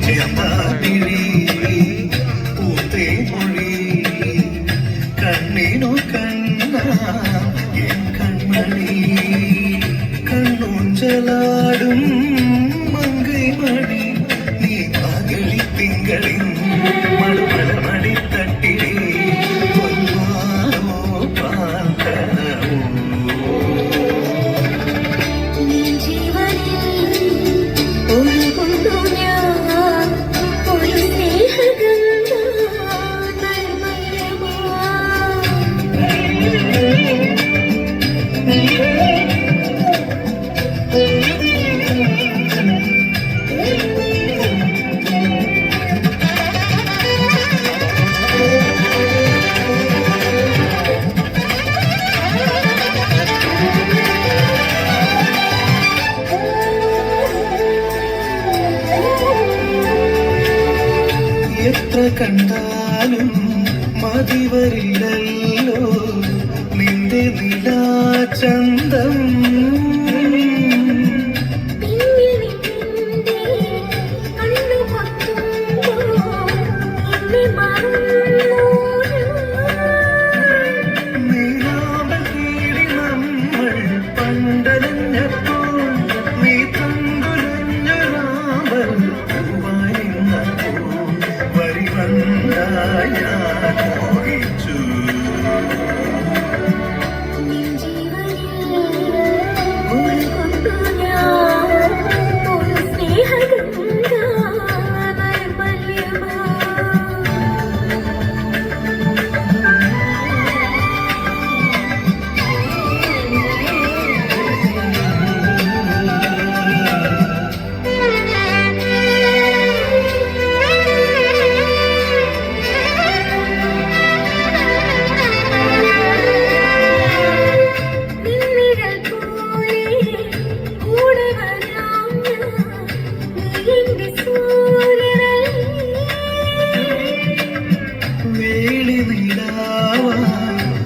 ചെന്താതിരി പൂത്തേ മൊഴി കണ്ണിനു കണ്ണ എൻ കൺമണി കണ്ണൂഞ്ചലാടും മങ്കൈ മണി നീ മാകളി തിങ്കളിൻ മടുമല മടിത്തട്ടിലേ എത്ര കണ്ടാലും മതിവരില്ലല്ലോ നിന്റെ നിലാചന്തം നീലാമ്പൽ കീറി നമ്മൾ പണ്ടലഞ്ഞപ്പോൾ നീ തങ്കുലഞ്ഞൊരാമ്പൽ മോഹിച്ചു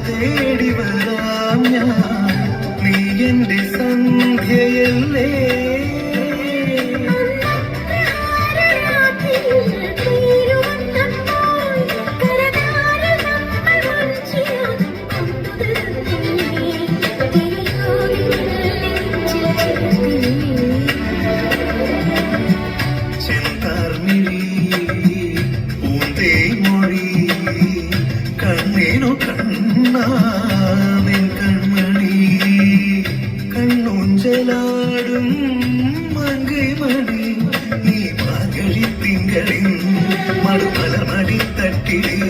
തേടി വരാം ഞാൻ നീ എന്റെ സന്ധ്യയല്ലേ ചെന്താർമിഴി പൂന്തേ മൊഴി കണ്ണേനു കണ്ണാവിൻ കൺമണി കണ്ണൂഞ്ചലാടും മങ്കൈ മണി നീ മാകളി തിങ്കളിൻ മടുമല മടിത്തട്ടിലേ